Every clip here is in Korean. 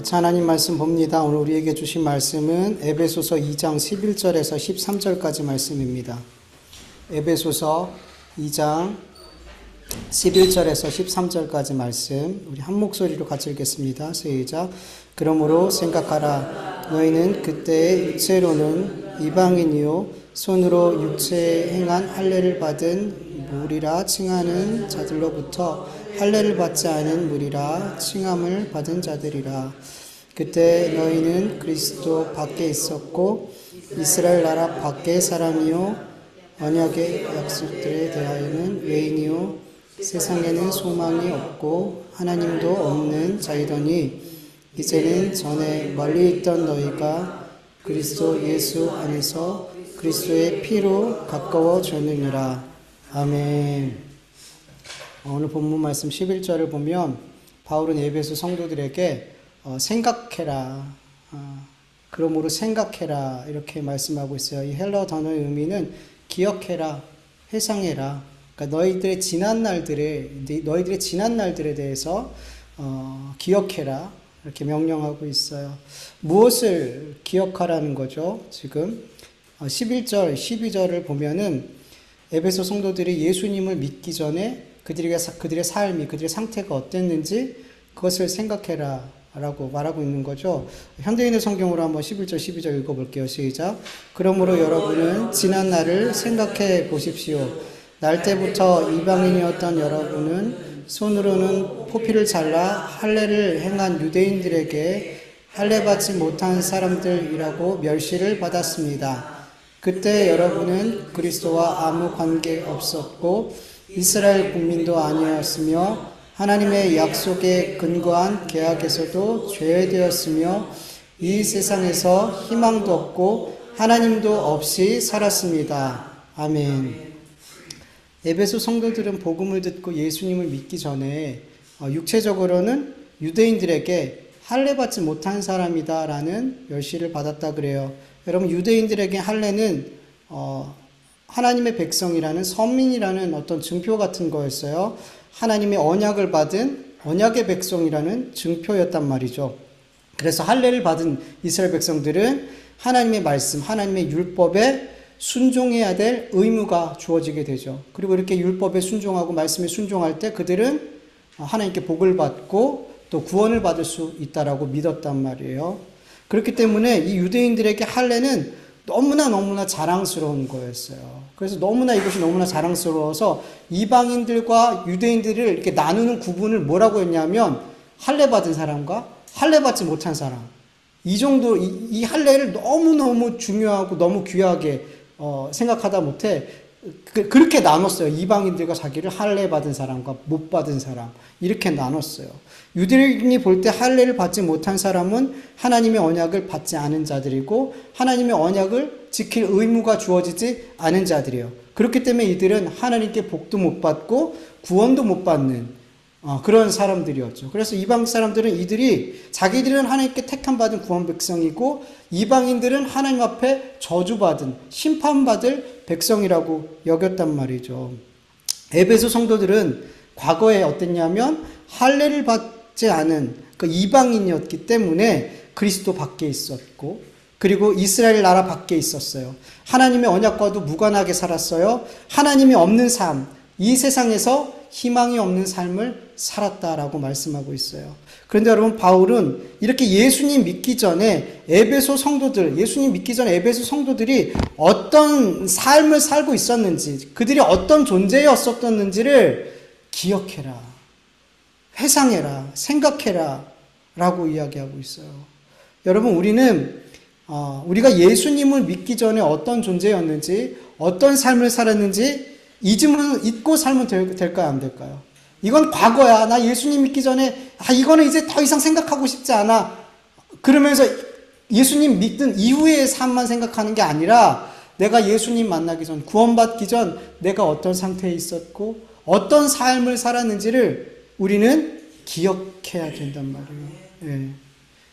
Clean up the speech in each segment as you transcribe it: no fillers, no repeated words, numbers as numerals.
같이 하나님 말씀 봅니다. 오늘 우리에게 주신 말씀은 에베소서 2장 11절에서 13절까지 말씀입니다. 에베소서 2장 11절에서 13절까지 말씀 우리 한 목소리로 같이 읽겠습니다. 시작. 그러므로 생각하라. 너희는 그때의 육체로는 이방인이요 손으로 육체에 행한 할례를 받은 무리라 칭하는 자들로부터 할례를 받지 않은 무리라 칭함을 받은 자들이라. 그때 너희는 그리스도 밖에 있었고 이스라엘 나라 밖의 사람이요 언약의 약속들에 대하여는 외인이요 세상에는 소망이 없고 하나님도 없는 자이더니 이제는 전에 멀리 있던 너희가 그리스도 예수 안에서 그리스도의 피로 가까워졌느니라. 아멘. 오늘 본문 말씀 11절을 보면 바울은 에베소 성도들에게 생각해라. 그러므로 생각해라. 이렇게 말씀하고 있어요. 이 헬러 단어의 의미는 기억해라. 회상해라. 그러니까 너희들의 지난 날들에 대해서 기억해라. 이렇게 명령하고 있어요. 무엇을 기억하라는 거죠? 지금 11절, 12절을 보면은 에베소 성도들이 예수님을 믿기 전에 그들의 삶이, 그들의 상태가 어땠는지 그것을 생각해라 라고 말하고 있는 거죠. 현대인의 성경으로 한번 11절, 12절 읽어볼게요. 시작. 그러므로 여러분은 지난 날을 생각해 보십시오. 날 때부터 이방인이었던 여러분은 손으로는 포피를 잘라 할례를 행한 유대인들에게 할례 받지 못한 사람들이라고 멸시를 받았습니다. 그때 여러분은 그리스도와 아무 관계 없었고 이스라엘 국민도 아니었으며 하나님의 약속에 근거한 계약에서도 제외되었으며 이 세상에서 희망도 없고 하나님도 없이 살았습니다. 아멘. 에베소 성도들은 복음을 듣고 예수님을 믿기 전에 육체적으로는 유대인들에게 할례 받지 못한 사람이다라는 멸시를 받았다 그래요. 여러분, 유대인들에게 할례는 하나님의 백성이라는 선민이라는 어떤 증표 같은 거였어요. 하나님의 언약을 받은 언약의 백성이라는 증표였단 말이죠. 그래서 할례를 받은 이스라엘 백성들은 하나님의 말씀, 하나님의 율법에 순종해야 될 의무가 주어지게 되죠. 그리고 이렇게 율법에 순종하고 말씀에 순종할 때 그들은 하나님께 복을 받고 또 구원을 받을 수 있다라고 믿었단 말이에요. 그렇기 때문에 이 유대인들에게 할례는 너무나 자랑스러운 거였어요. 그래서 이것이 너무나 자랑스러워서 이방인들과 유대인들을 이렇게 나누는 구분을 뭐라고 했냐면 할례 받은 사람과 할례 받지 못한 사람. 이 정도 이 할례를 너무너무 중요하고 너무 귀하게 생각하다 못해 그렇게 나눴어요. 이방인들과 자기를 할례 받은 사람과 못 받은 사람 이렇게 나눴어요. 유대인이 볼 때 할례를 받지 못한 사람은 하나님의 언약을 받지 않은 자들이고 하나님의 언약을 지킬 의무가 주어지지 않은 자들이에요. 그렇기 때문에 이들은 하나님께 복도 못 받고 구원도 못 받는 그런 사람들이었죠. 그래서 이방 사람들은 자기들은 하나님께 택함받은 구원 백성이고 이방인들은 하나님 앞에 저주받은 심판받을 백성이라고 여겼단 말이죠. 에베소 성도들은 과거에 어땠냐면 할례를 받지 않은 그 이방인이었기 때문에 그리스도 밖에 있었고 그리고 이스라엘 나라 밖에 있었어요. 하나님의 언약과도 무관하게 살았어요. 하나님이 없는 삶, 이 세상에서 희망이 없는 삶을 살았다라고 말씀하고 있어요. 그런데 여러분, 바울은 이렇게 예수님 믿기 전에 예수님 믿기 전에 에베소 성도들이 어떤 삶을 살고 있었는지, 그들이 어떤 존재였었는지를 기억해라, 회상해라, 생각해라 라고 이야기하고 있어요. 여러분, 우리가 예수님을 믿기 전에 어떤 존재였는지, 어떤 삶을 살았는지 잊고 살면 될까요? 안 될까요? 이건 과거야. 나 예수님 믿기 전에 이거는 이제 더 이상 생각하고 싶지 않아. 그러면서 예수님 믿던 이후의 삶만 생각하는 게 아니라 내가 예수님 만나기 전, 구원받기 전 내가 어떤 상태에 있었고 어떤 삶을 살았는지를 우리는 기억해야 된단 말이에요. 예.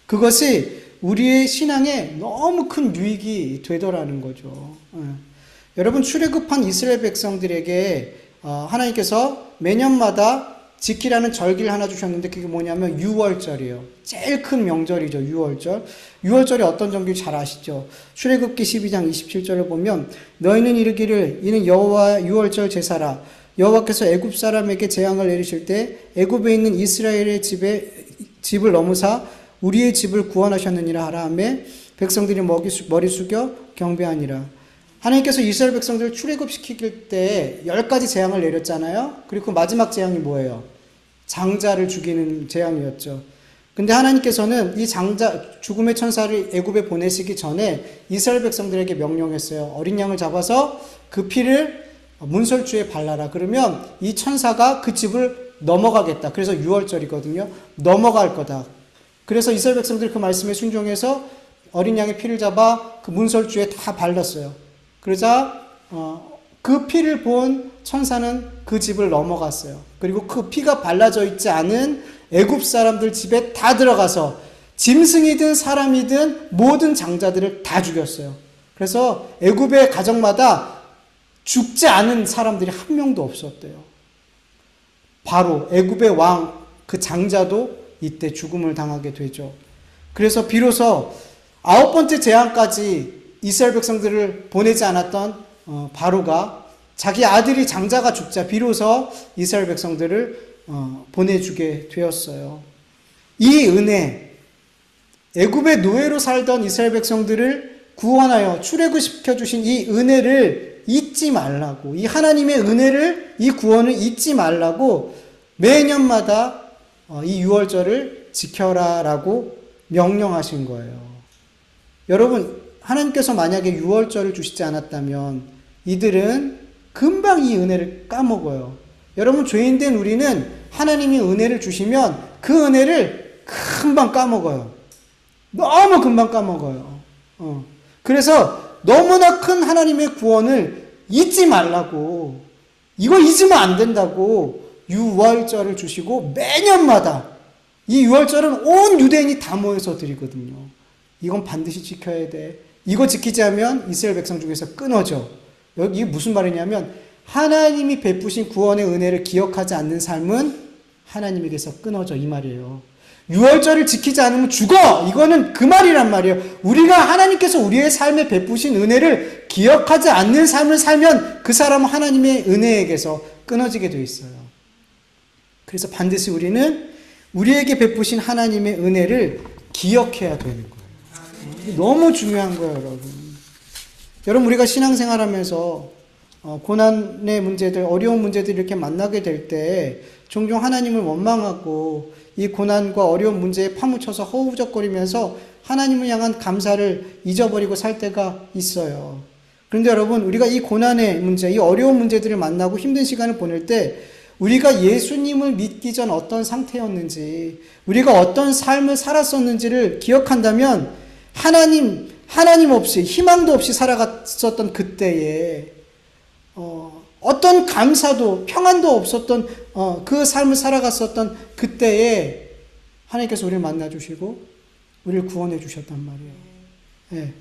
그것이 우리의 신앙에 너무 큰 유익이 되더라는 거죠. 예. 여러분, 출애굽한 이스라엘 백성들에게 하나님께서 매년마다 지키라는 절기를 하나 주셨는데 그게 뭐냐면 유월절이에요. 제일 큰 명절이죠. 유월절. 유월절이 어떤 절기 잘 아시죠? 출애굽기 12장 27절을 보면 너희는 이르기를 이는 여호와 유월절 제사라. 여호와께서 애굽 사람에게 재앙을 내리실 때 애굽에 있는 이스라엘의 집을 넘으사 우리의 집을 구원하셨느니라 하라 하며 백성들이 머리 숙여 경배하니라. 하나님께서 이스라엘 백성들을 출애굽시킬 때 10가지 재앙을 내렸잖아요. 그리고 그 마지막 재앙이 뭐예요? 장자를 죽이는 재앙이었죠. 근데 하나님께서는 이 죽음의 천사를 애굽에 보내시기 전에 이스라엘 백성들에게 명령했어요. 어린 양을 잡아서 그 피를 문설주에 발라라. 그러면 이 천사가 그 집을 넘어가겠다. 그래서 유월절이거든요. 넘어갈 거다. 그래서 이스라엘 백성들이 그 말씀에 순종해서 어린 양의 피를 잡아 그 문설주에 다 발랐어요. 그러자 그 피를 본 천사는 그 집을 넘어갔어요. 그리고 그 피가 발라져 있지 않은 애굽 사람들 집에 다 들어가서 짐승이든 사람이든 모든 장자들을 다 죽였어요. 그래서 애굽의 가정마다 죽지 않은 사람들이 한 명도 없었대요. 바로 애굽의 왕 그 장자도 이때 죽음을 당하게 되죠. 그래서 비로소 9번째 재앙까지 이스라엘 백성들을 보내지 않았던 바로가 자기 아들이 장자가 죽자 비로소 이스라엘 백성들을 보내주게 되었어요. 이 은혜, 애굽의 노예로 살던 이스라엘 백성들을 구원하여 출애굽시켜 주신 이 은혜를 잊지 말라고, 이 하나님의 은혜를, 이 구원을 잊지 말라고 매년마다 이 유월절을 지켜라라고 명령하신 거예요. 여러분, 하나님께서 만약에 유월절을 주시지 않았다면 이들은 금방 이 은혜를 까먹어요. 여러분, 죄인된 우리는 하나님이 은혜를 주시면 그 은혜를 금방 까먹어요. 너무 금방 까먹어요. 그래서 너무나 큰 하나님의 구원을 잊지 말라고, 이거 잊으면 안 된다고 유월절을 주시고 매년마다, 이 유월절은 온 유대인이 다 모여서 드리거든요. 이건 반드시 지켜야 돼. 이거 지키지 않으면 이스라엘 백성 중에서 끊어져. 이게 무슨 말이냐면 하나님이 베푸신 구원의 은혜를 기억하지 않는 삶은 하나님에게서 끊어져, 이 말이에요. 유월절을 지키지 않으면 죽어! 이거는 그 말이란 말이에요. 우리가 하나님께서 우리의 삶에 베푸신 은혜를 기억하지 않는 삶을 살면 그 사람은 하나님의 은혜에게서 끊어지게 되어 있어요. 그래서 반드시 우리는 우리에게 베푸신 하나님의 은혜를 기억해야 되는 거예요. 너무 중요한 거예요, 여러분. 여러분, 우리가 신앙생활하면서 고난의 문제들, 어려운 문제들 이렇게 만나게 될 때 종종 하나님을 원망하고 이 고난과 어려운 문제에 파묻혀서 허우적거리면서 하나님을 향한 감사를 잊어버리고 살 때가 있어요. 그런데 여러분, 우리가 이 고난의 문제, 이 어려운 문제들을 만나고 힘든 시간을 보낼 때 우리가 예수님을 믿기 전 어떤 상태였는지, 우리가 어떤 삶을 살았었는지를 기억한다면 하나님 없이, 희망도 없이 살아갔었던 그때에 어떤 감사도, 평안도 없었던 그 삶을 살아갔었던 그때에 하나님께서 우리를 만나주시고 우리를 구원해 주셨단 말이에요. 네.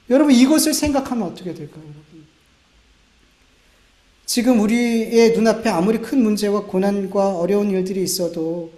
여러분, 이것을 생각하면 어떻게 될까요, 여러분? 지금 우리의 눈앞에 아무리 큰 문제와 고난과 어려운 일들이 있어도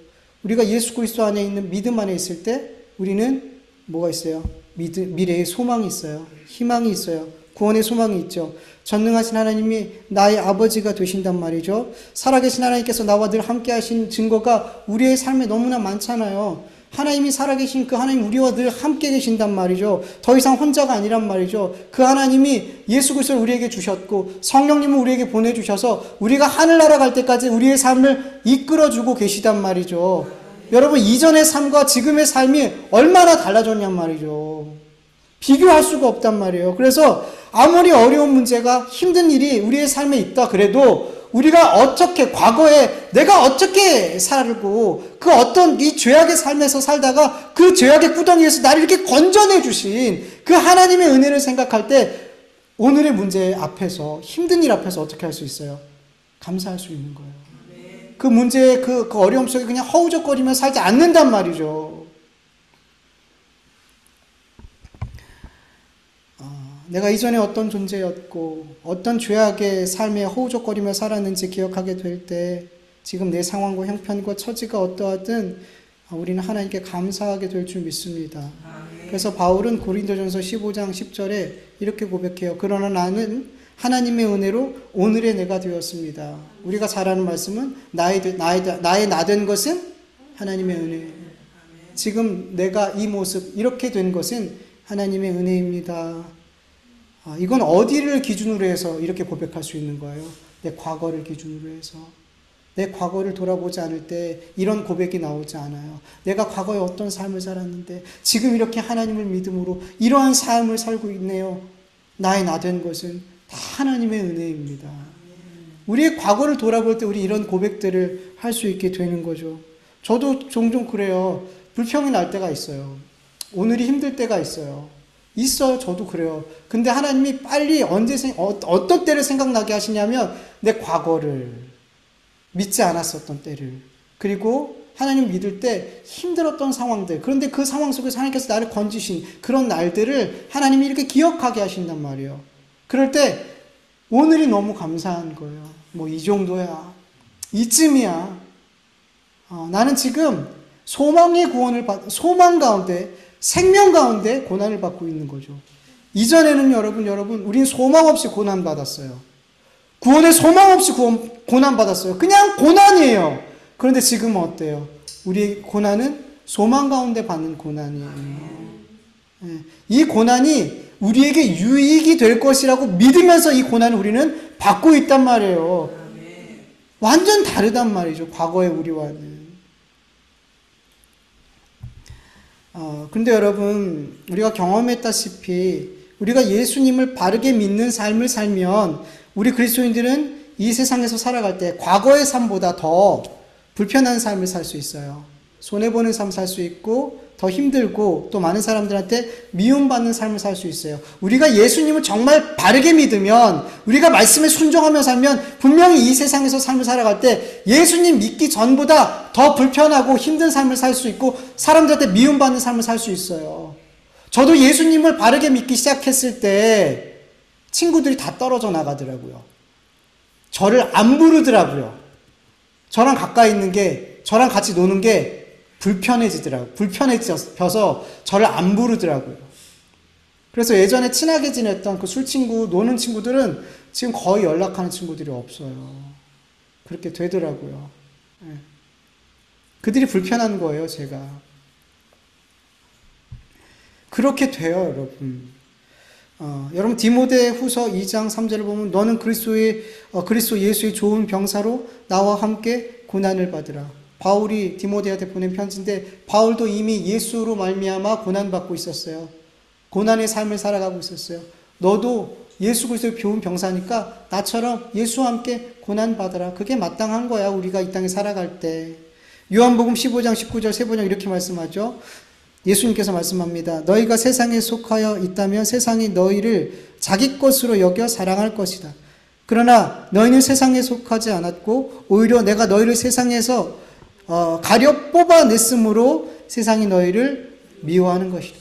우리가 예수 그리스도 안에 있는 믿음 안에 있을 때 우리는 뭐가 있어요? 미래의 소망이 있어요. 희망이 있어요. 구원의 소망이 있죠. 전능하신 하나님이 나의 아버지가 되신단 말이죠. 살아계신 하나님께서 나와 늘 함께 하신 증거가 우리의 삶에 너무나 많잖아요. 하나님이 살아계신 그 하나님, 우리와 늘 함께 계신단 말이죠. 더 이상 혼자가 아니란 말이죠. 그 하나님이 예수 그리스도를 우리에게 주셨고 성령님을 우리에게 보내주셔서 우리가 하늘나라 갈 때까지 우리의 삶을 이끌어주고 계시단 말이죠. 여러분, 이전의 삶과 지금의 삶이 얼마나 달라졌냔 말이죠. 비교할 수가 없단 말이에요. 그래서 아무리 어려운 문제가, 힘든 일이 우리의 삶에 있다 그래도 우리가 어떻게, 과거에 내가 어떻게 살고 그 어떤 이 죄악의 삶에서 살다가 그 죄악의 구덩이에서 나를 이렇게 건져내 주신 그 하나님의 은혜를 생각할 때 오늘의 문제 앞에서, 힘든 일 앞에서 어떻게 할 수 있어요? 감사할 수 있는 거예요. 그 문제의 그 어려움 속에 그냥 허우적거리며 살지 않는단 말이죠. 내가 이전에 어떤 존재였고 어떤 죄악의 삶에 허우적거리며 살았는지 기억하게 될 때 지금 내 상황과 형편과 처지가 어떠하든 우리는 하나님께 감사하게 될 줄 믿습니다. 그래서 바울은 고린도전서 15장 10절에 이렇게 고백해요. 그러나 나는 하나님의 은혜로 오늘의 내가 되었습니다. 우리가 잘 아는 말씀은 나의 나 된 것은 하나님의 은혜. 지금 내가 이 모습 이렇게 된 것은 하나님의 은혜입니다. 이건 어디를 기준으로 해서 이렇게 고백할 수 있는 거예요? 내 과거를 기준으로 해서. 내 과거를 돌아보지 않을 때 이런 고백이 나오지 않아요. 내가 과거에 어떤 삶을 살았는데 지금 이렇게 하나님을 믿음으로 이러한 삶을 살고 있네요. 나의 나 된 것은 다 하나님의 은혜입니다. 우리의 과거를 돌아볼 때 우리 이런 고백들을 할 수 있게 되는 거죠. 저도 종종 그래요. 불평이 날 때가 있어요. 오늘이 힘들 때가 있어요. 있어요. 저도 그래요. 근데 하나님이 빨리 어떤 때를 생각나게 하시냐면 내 과거를 믿지 않았었던 때를, 그리고 하나님 믿을 때 힘들었던 상황들, 그런데 그 상황 속에서 하나님께서 나를 건지신 그런 날들을 하나님이 이렇게 기억하게 하신단 말이에요. 그럴 때 오늘이 너무 감사한 거예요. 뭐 이 정도야, 이쯤이야. 나는 지금 소망의 구원을 소망 가운데, 생명 가운데 고난을 받고 있는 거죠. 이전에는 여러분 우린 소망 없이 고난 받았어요. 구원의 소망 없이 고난 받았어요. 그냥 고난이에요. 그런데 지금은 어때요? 우리의 고난은 소망 가운데 받는 고난이에요. 이 고난이 우리에게 유익이 될 것이라고 믿으면서 이 고난을 우리는 받고 있단 말이에요. 완전 다르단 말이죠. 과거의 우리와는. 근데 여러분, 우리가 경험했다시피 우리가 예수님을 바르게 믿는 삶을 살면 우리 그리스도인들은 이 세상에서 살아갈 때 과거의 삶보다 더 불편한 삶을 살 수 있어요. 손해보는 삶 살 수 있고 더 힘들고 또 많은 사람들한테 미움받는 삶을 살 수 있어요. 우리가 예수님을 정말 바르게 믿으면, 우리가 말씀에 순종하며 살면 분명히 이 세상에서 삶을 살아갈 때 예수님 믿기 전보다 더 불편하고 힘든 삶을 살 수 있고 사람들한테 미움받는 삶을 살 수 있어요. 저도 예수님을 바르게 믿기 시작했을 때 친구들이 다 떨어져 나가더라고요. 저를 안 부르더라고요. 저랑 가까이 있는 게, 저랑 같이 노는 게 불편해져서 저를 안 부르더라고요. 그래서 예전에 친하게 지냈던 그 술 친구, 노는 친구들은 지금 거의 연락하는 친구들이 없어요. 그렇게 되더라고요. 그들이 불편한 거예요, 제가. 그렇게 돼요, 여러분. 여러분 디모데 후서 2장 3절을 보면 너는 그리스도 예수의 좋은 병사로 나와 함께 고난을 받으라. 바울이 디모데한테 보낸 편지인데 바울도 이미 예수로 말미암아 고난받고 있었어요. 고난의 삶을 살아가고 있었어요. 너도 예수 그리스도의 좋은 병사니까 나처럼 예수와 함께 고난받아라. 그게 마땅한 거야, 우리가 이 땅에 살아갈 때. 요한복음 15장 19절 세 번역 이렇게 말씀하죠. 예수님께서 말씀합니다. 너희가 세상에 속하여 있다면 세상이 너희를 자기 것으로 여겨 사랑할 것이다. 그러나 너희는 세상에 속하지 않았고 오히려 내가 너희를 세상에서 가려 뽑아냈으므로 세상이 너희를 미워하는 것이다.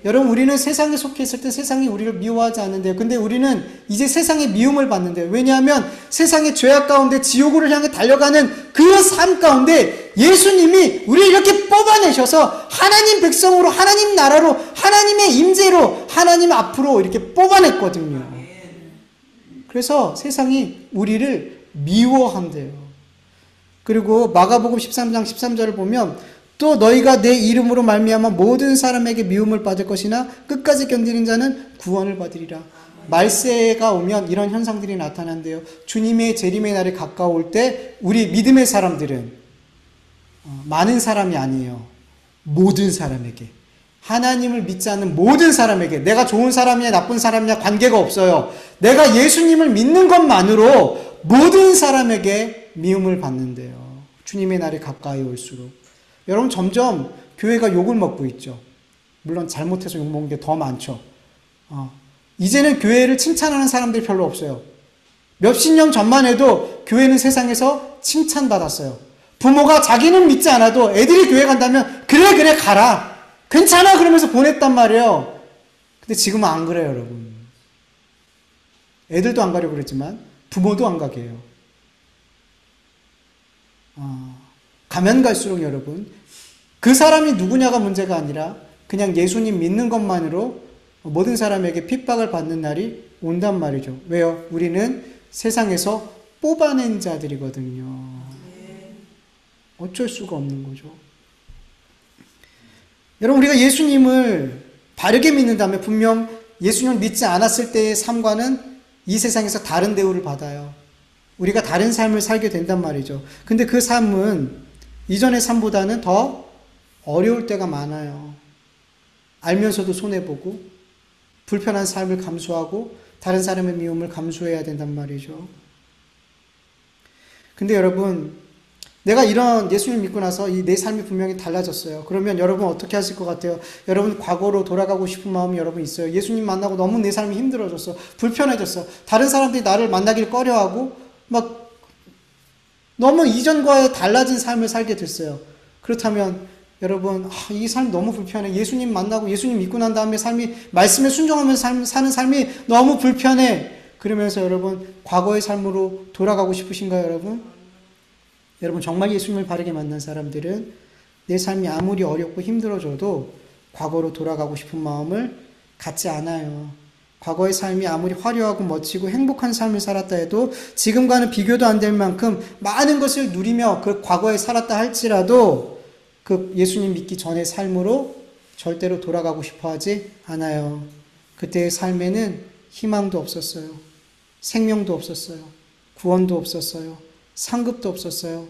여러분, 우리는 세상에 속해 있을 때 세상이 우리를 미워하지 않는데요. 근데 우리는 이제 세상의 미움을 받는데요. 왜냐하면 세상의 죄악 가운데 지옥으로 향해 달려가는 그 삶 가운데 예수님이 우리를 이렇게 뽑아내셔서 하나님 백성으로, 하나님 나라로, 하나님의 임재로, 하나님 앞으로 이렇게 뽑아냈거든요. 그래서 세상이 우리를 미워한대요. 그리고 마가복음 13장 13절을 보면 또 너희가 내 이름으로 말미암아 모든 사람에게 미움을 받을 것이나 끝까지 견디는 자는 구원을 받으리라. 말세가 오면 이런 현상들이 나타난대요. 주님의 재림의 날이 가까울 때 우리 믿음의 사람들은 많은 사람이 아니에요. 모든 사람에게, 하나님을 믿지 않는 모든 사람에게, 내가 좋은 사람이냐 나쁜 사람이냐 관계가 없어요. 내가 예수님을 믿는 것만으로 모든 사람에게 미움을 받는데요. 주님의 날이 가까이 올수록. 여러분, 점점 교회가 욕을 먹고 있죠. 물론 잘못해서 욕먹는 게 더 많죠. 이제는 교회를 칭찬하는 사람들이 별로 없어요. 몇십 년 전만 해도 교회는 세상에서 칭찬받았어요. 부모가 자기는 믿지 않아도 애들이 교회 간다면 그래 가라, 괜찮아 그러면서 보냈단 말이에요. 근데 지금은 안 그래요, 여러분. 애들도 안 가려고 그랬지만 부모도 안 가게 해요. 가면 갈수록 여러분, 그 사람이 누구냐가 문제가 아니라 그냥 예수님 믿는 것만으로 모든 사람에게 핍박을 받는 날이 온단 말이죠. 왜요? 우리는 세상에서 뽑아낸 자들이거든요. 어쩔 수가 없는 거죠. 여러분, 우리가 예수님을 바르게 믿는다면 분명 예수님을 믿지 않았을 때의 삶과는 이 세상에서 다른 대우를 받아요. 우리가 다른 삶을 살게 된단 말이죠. 근데 그 삶은 이전의 삶보다는 더 어려울 때가 많아요. 알면서도 손해보고 불편한 삶을 감수하고 다른 사람의 미움을 감수해야 된단 말이죠. 근데 여러분, 내가 이런 예수님 믿고 나서 내 삶이 분명히 달라졌어요. 그러면 여러분 어떻게 하실 것 같아요? 여러분 과거로 돌아가고 싶은 마음이 여러분 있어요. 예수님 만나고 너무 내 삶이 힘들어졌어. 불편해졌어. 다른 사람들이 나를 만나길 꺼려하고 막 너무 이전과의 달라진 삶을 살게 됐어요. 그렇다면 여러분, 이 삶 너무 불편해. 예수님 만나고 예수님 믿고 난 다음에 말씀에 순종하면서 사는 삶이 너무 불편해. 그러면서 여러분, 과거의 삶으로 돌아가고 싶으신가요, 여러분? 여러분, 정말 예수님을 바르게 만난 사람들은 내 삶이 아무리 어렵고 힘들어져도 과거로 돌아가고 싶은 마음을 갖지 않아요. 과거의 삶이 아무리 화려하고 멋지고 행복한 삶을 살았다 해도 지금과는 비교도 안 될 만큼 많은 것을 누리며 그 과거에 살았다 할지라도 그 예수님 믿기 전의 삶으로 절대로 돌아가고 싶어 하지 않아요. 그때의 삶에는 희망도 없었어요. 생명도 없었어요. 구원도 없었어요. 상급도 없었어요.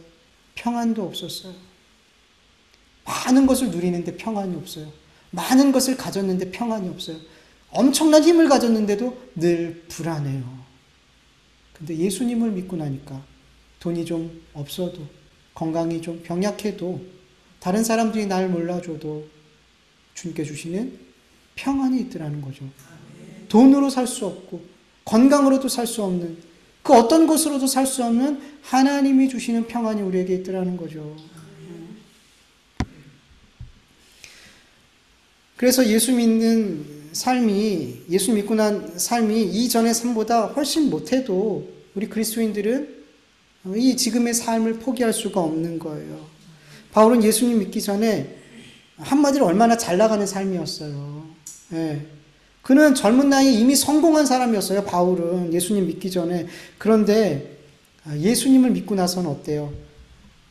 평안도 없었어요. 많은 것을 누리는데 평안이 없어요. 많은 것을 가졌는데 평안이 없어요. 엄청난 힘을 가졌는데도 늘 불안해요. 근데 예수님을 믿고 나니까 돈이 좀 없어도, 건강이 좀 병약해도, 다른 사람들이 날 몰라줘도 주님께 주시는 평안이 있더라는 거죠. 돈으로 살 수 없고 건강으로도 살 수 없는, 그 어떤 것으로도 살 수 없는 하나님이 주시는 평안이 우리에게 있더라는 거죠. 그래서 예수 믿고 난 삶이 이전의 삶보다 훨씬 못해도 우리 그리스도인들은 이 지금의 삶을 포기할 수가 없는 거예요. 바울은 예수님 믿기 전에 한마디로 얼마나 잘 나가는 삶이었어요. 예. 그는 젊은 나이에 이미 성공한 사람이었어요. 바울은 예수님 믿기 전에. 그런데 예수님을 믿고 나서는 어때요?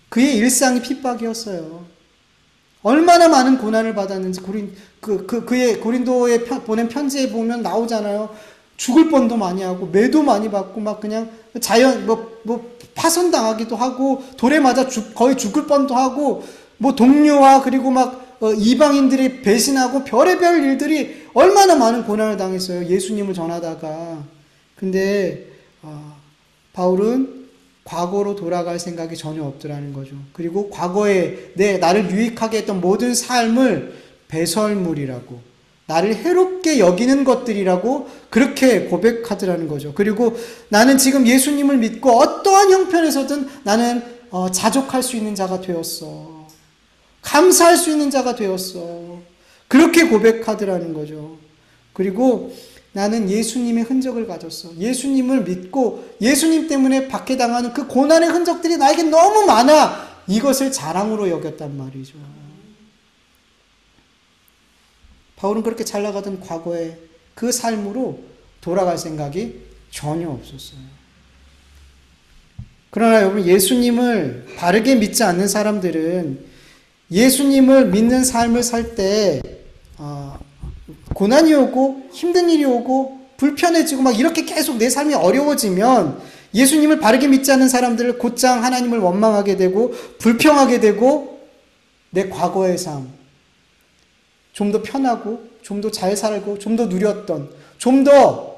그의 일상이 핍박이었어요. 얼마나 많은 고난을 받았는지 그의 고린도에 보낸 편지에 보면 나오잖아요. 죽을 뻔도 많이 하고 매도 많이 받고 막 그냥 파손당하기도 하고 돌에 맞아 거의 죽을 뻔도 하고 동료와 그리고 이방인들이 배신하고 별의별 일들이 얼마나 많은 고난을 당했어요. 예수님을 전하다가. 근데 바울은 과거로 돌아갈 생각이 전혀 없더라는 거죠. 그리고 과거에 나를 유익하게 했던 모든 삶을 배설물이라고, 나를 해롭게 여기는 것들이라고 그렇게 고백하더라는 거죠. 그리고 나는 지금 예수님을 믿고 어떠한 형편에서든 나는 자족할 수 있는 자가 되었어. 감사할 수 있는 자가 되었어. 그렇게 고백하더라는 거죠. 그리고 나는 예수님의 흔적을 가졌어. 예수님을 믿고 예수님 때문에 받게 당하는 그 고난의 흔적들이 나에게 너무 많아. 이것을 자랑으로 여겼단 말이죠. 바울은 그렇게 잘 나가던 과거의 그 삶으로 돌아갈 생각이 전혀 없었어요. 그러나 여러분, 예수님을 바르게 믿지 않는 사람들은 예수님을 믿는 삶을 살 때 고난이 오고 힘든 일이 오고 불편해지고 이렇게 계속 내 삶이 어려워지면 예수님을 바르게 믿지 않는 사람들을 곧장 하나님을 원망하게 되고 불평하게 되고 내 과거의 삶, 좀 더 편하고 좀 더 잘 살고 좀 더 누렸던, 좀 더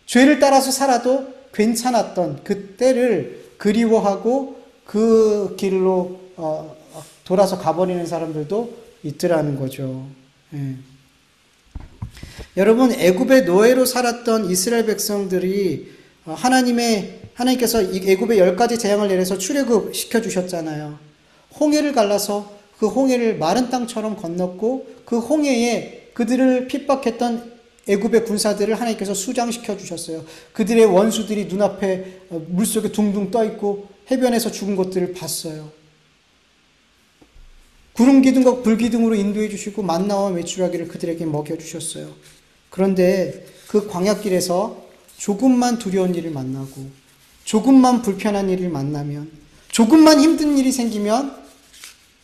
죄를 따라서 살아도 괜찮았던 그때를 그리워하고 그 길로 돌아서 가버리는 사람들도 있더라는 거죠. 예. 여러분, 애굽의 노예로 살았던 이스라엘 백성들이 하나님께서 애굽의 10가지 재앙을 내려서 출애굽 시켜주셨잖아요. 홍해를 갈라서 그 홍해를 마른 땅처럼 건넜고 그 홍해에 그들을 핍박했던 애굽의 군사들을 하나님께서 수장시켜 주셨어요. 그들의 원수들이 눈앞에 물속에 둥둥 떠 있고 해변에서 죽은 것들을 봤어요. 구름 기둥과 불 기둥으로 인도해 주시고 만나와 메추라기를 그들에게 먹여 주셨어요. 그런데 그 광야길에서 조금만 두려운 일을 만나고 조금만 불편한 일을 만나면 조금만 힘든 일이 생기면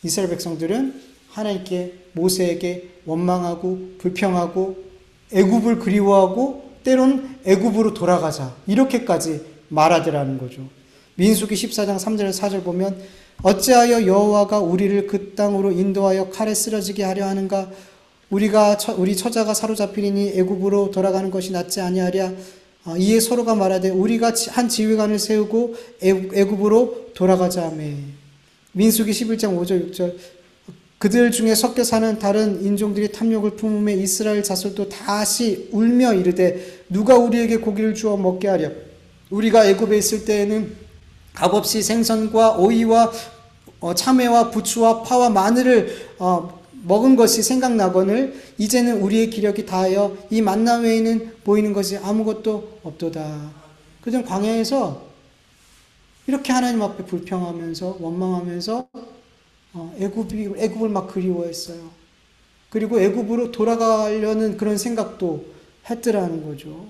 이스라엘 백성들은 하나님께 모세에게 원망하고 불평하고 애굽을 그리워하고 때론 애굽으로 돌아가자 이렇게까지 말하더라는 거죠. 민수기 14장 3절 4절 보면 어찌하여 여호와가 우리를 그 땅으로 인도하여 칼에 쓰러지게 하려 하는가? 우리 처자가 사로잡히니 애굽으로 돌아가는 것이 낫지 아니하랴? 이에 서로가 말하되 우리가 한 지휘관을 세우고 애굽으로 돌아가자 하며. 민수기 11장 5절 6절 그들 중에 섞여 사는 다른 인종들이 탐욕을 품음에 이스라엘 자손도 다시 울며 이르되 누가 우리에게 고기를 주어 먹게 하랴? 우리가 애굽에 있을 때에는 값없이 생선과 오이와 참외와 부추와 파와 마늘을 먹은 것이 생각나거늘 이제는 우리의 기력이 다하여 이 만나 외에는 보이는 것이 아무것도 없도다. 그전 광야에서 이렇게 하나님 앞에 불평하면서 원망하면서 애굽을 막 그리워했어요. 그리고 애굽으로 돌아가려는 그런 생각도 했더라는 거죠.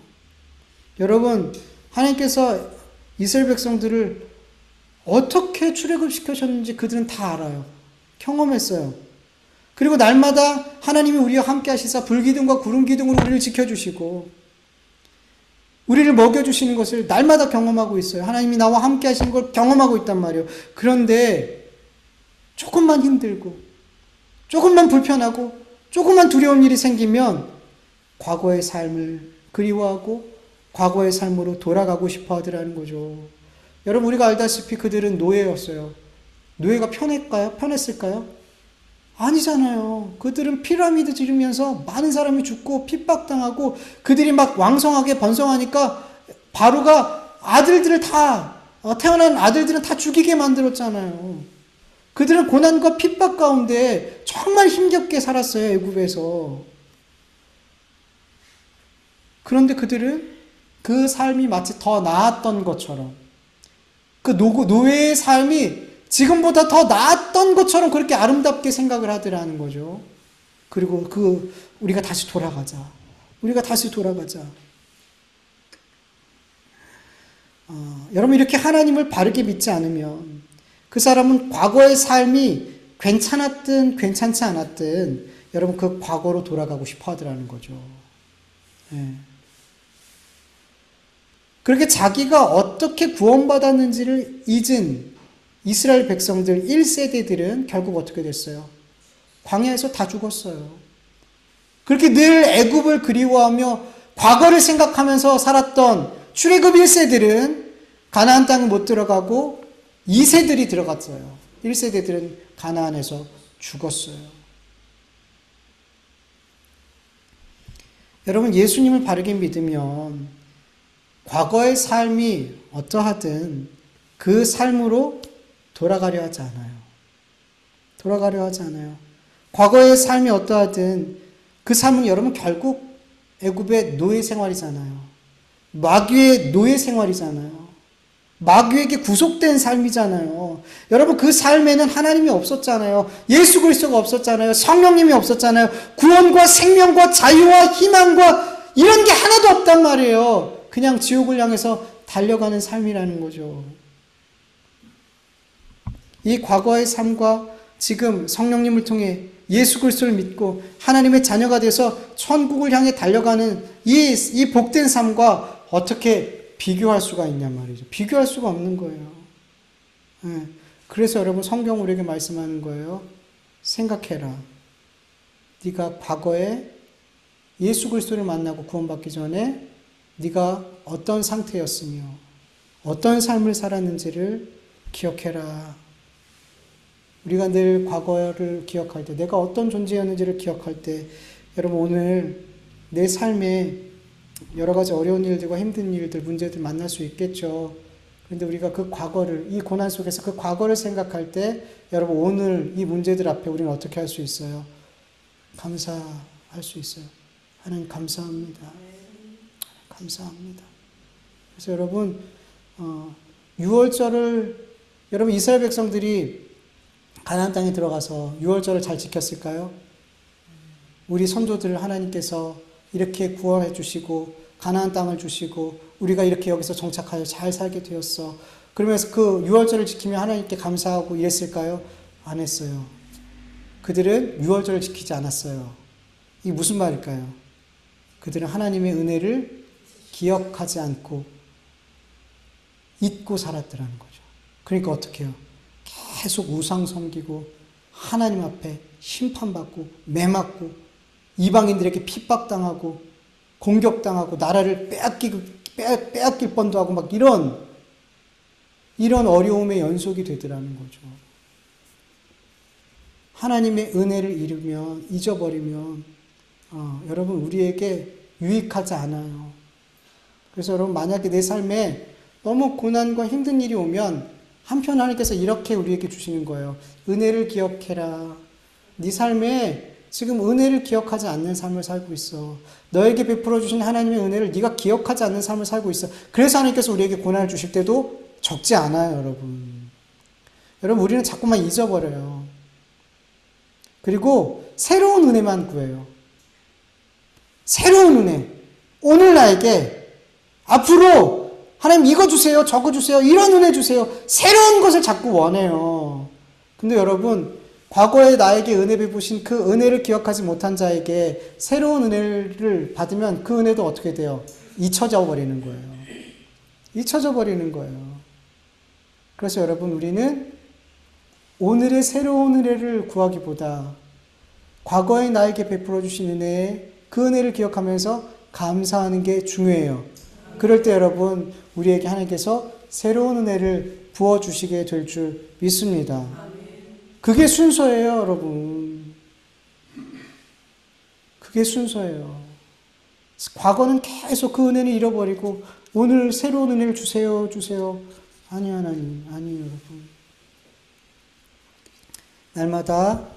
여러분, 하나님께서 이스라엘 백성들을 어떻게 출애굽시키셨는지 그들은 다 알아요. 경험했어요. 그리고 날마다 하나님이 우리와 함께 하시사 불기둥과 구름기둥으로 우리를 지켜주시고 우리를 먹여주시는 것을 날마다 경험하고 있어요. 하나님이 나와 함께 하시는 걸 경험하고 있단 말이에요. 그런데 조금만 힘들고 조금만 불편하고 조금만 두려운 일이 생기면 과거의 삶을 그리워하고 과거의 삶으로 돌아가고 싶어 하더라는 거죠. 여러분, 우리가 알다시피 그들은 노예였어요. 노예가 편했을까요? 아니잖아요. 그들은 피라미드 지르면서 많은 사람이 죽고 핍박당하고 그들이 막 왕성하게 번성하니까 바로가 태어난 아들들은 다 죽이게 만들었잖아요. 그들은 고난과 핍박 가운데 정말 힘겹게 살았어요, 애굽에서. 그런데 그들은 그 삶이 마치 더 나았던 것처럼 그 노예의 삶이 지금보다 더 나았던 것처럼 그렇게 아름답게 생각을 하더라는 거죠. 그리고 우리가 다시 돌아가자. 여러분, 이렇게 하나님을 바르게 믿지 않으면 그 사람은 과거의 삶이 괜찮았든 괜찮지 않았든 여러분 그 과거로 돌아가고 싶어 하더라는 거죠. 네. 그렇게 자기가 어떻게 구원받았는지를 잊은 이스라엘 백성들 1세대들은 결국 어떻게 됐어요? 광야에서 다 죽었어요. 그렇게 늘 애굽을 그리워하며 과거를 생각하면서 살았던 출애굽 1세들은 가나안 땅에 못 들어가고 2세들이 들어갔어요. 1세대들은 가나안에서 죽었어요. 여러분, 예수님을 바르게 믿으면 과거의 삶이 어떠하든 그 삶으로 돌아가려 하지 않아요. 과거의 삶이 어떠하든 그 삶은 여러분 결국 애굽의 노예 생활이잖아요. 마귀의 노예 생활이잖아요. 마귀에게 구속된 삶이잖아요. 여러분, 그 삶에는 하나님이 없었잖아요. 예수 그리스도가 없었잖아요. 성령님이 없었잖아요. 구원과 생명과 자유와 희망과 이런 게 하나도 없단 말이에요. 그냥 지옥을 향해서 달려가는 삶이라는 거죠. 이 과거의 삶과 지금 성령님을 통해 예수 그리스도를 믿고 하나님의 자녀가 돼서 천국을 향해 달려가는 이 복된 삶과 어떻게 비교할 수가 있냐 말이죠. 비교할 수가 없는 거예요. 네. 그래서 여러분, 성경 우리에게 말씀하는 거예요. 생각해라. 네가 과거에 예수 그리스도를 만나고 구원받기 전에 네가 어떤 상태였으며 어떤 삶을 살았는지를 기억해라. 우리가 늘 과거를 기억할 때, 내가 어떤 존재였는지를 기억할 때, 여러분, 오늘 내 삶에 여러 가지 어려운 일들과 힘든 일들, 문제들 만날 수 있겠죠. 그런데 우리가 그 과거를, 이 고난 속에서 그 과거를 생각할 때, 여러분, 오늘 이 문제들 앞에 우리는 어떻게 할 수 있어요? 감사할 수 있어요. 하나님 감사합니다. 감사합니다. 그래서 여러분 6월절을 여러분 이스라엘 백성들이 가나안 땅에 들어가서 6월절을 잘 지켰을까요? 우리 선조들을 하나님께서 이렇게 구원해 주시고 가나안 땅을 주시고 우리가 이렇게 여기서 정착하여 잘 살게 되었어. 그러면서 그 6월절을 지키며 하나님께 감사하고 이랬을까요? 안 했어요. 그들은 6월절을 지키지 않았어요. 이게 무슨 말일까요? 그들은 하나님의 은혜를 기억하지 않고 잊고 살았더라는 거죠. 그러니까 어떻게 해요? 계속 우상 섬기고 하나님 앞에 심판받고 매맞고 이방인들에게 핍박당하고 공격당하고 나라를 빼앗길 뻔도 하고 막 이런 어려움의 연속이 되더라는 거죠. 하나님의 은혜를 잊어버리면 여러분 우리에게 유익하지 않아요. 그래서 여러분 만약에 내 삶에 너무 고난과 힘든 일이 오면 한편 하나님께서 이렇게 우리에게 주시는 거예요. 은혜를 기억해라. 네 삶에 지금 은혜를 기억하지 않는 삶을 살고 있어. 너에게 베풀어 주신 하나님의 은혜를 네가 기억하지 않는 삶을 살고 있어. 그래서 하나님께서 우리에게 고난을 주실 때도 적지 않아요, 여러분. 여러분 우리는 자꾸만 잊어버려요. 그리고 새로운 은혜만 구해요. 새로운 은혜. 오늘 나에게 앞으로 하나님 이거 주세요, 저거 주세요, 이런 은혜 주세요. 새로운 것을 자꾸 원해요. 근데 여러분 과거에 나에게 은혜 베푸신 그 은혜를 기억하지 못한 자에게 새로운 은혜를 받으면 그 은혜도 어떻게 돼요? 잊혀져 버리는 거예요. 잊혀져 버리는 거예요. 그래서 여러분 우리는 오늘의 새로운 은혜를 구하기보다 과거에 나에게 베풀어 주신 은혜, 그 은혜를 기억하면서 감사하는 게 중요해요. 그럴 때 여러분 우리에게 하나님께서 새로운 은혜를 부어주시게 될 줄 믿습니다. 그게 순서예요, 여러분. 그게 순서예요. 과거는 계속 그 은혜를 잃어버리고 오늘 새로운 은혜를 주세요. 아니요, 하나님. 아니요, 여러분. 날마다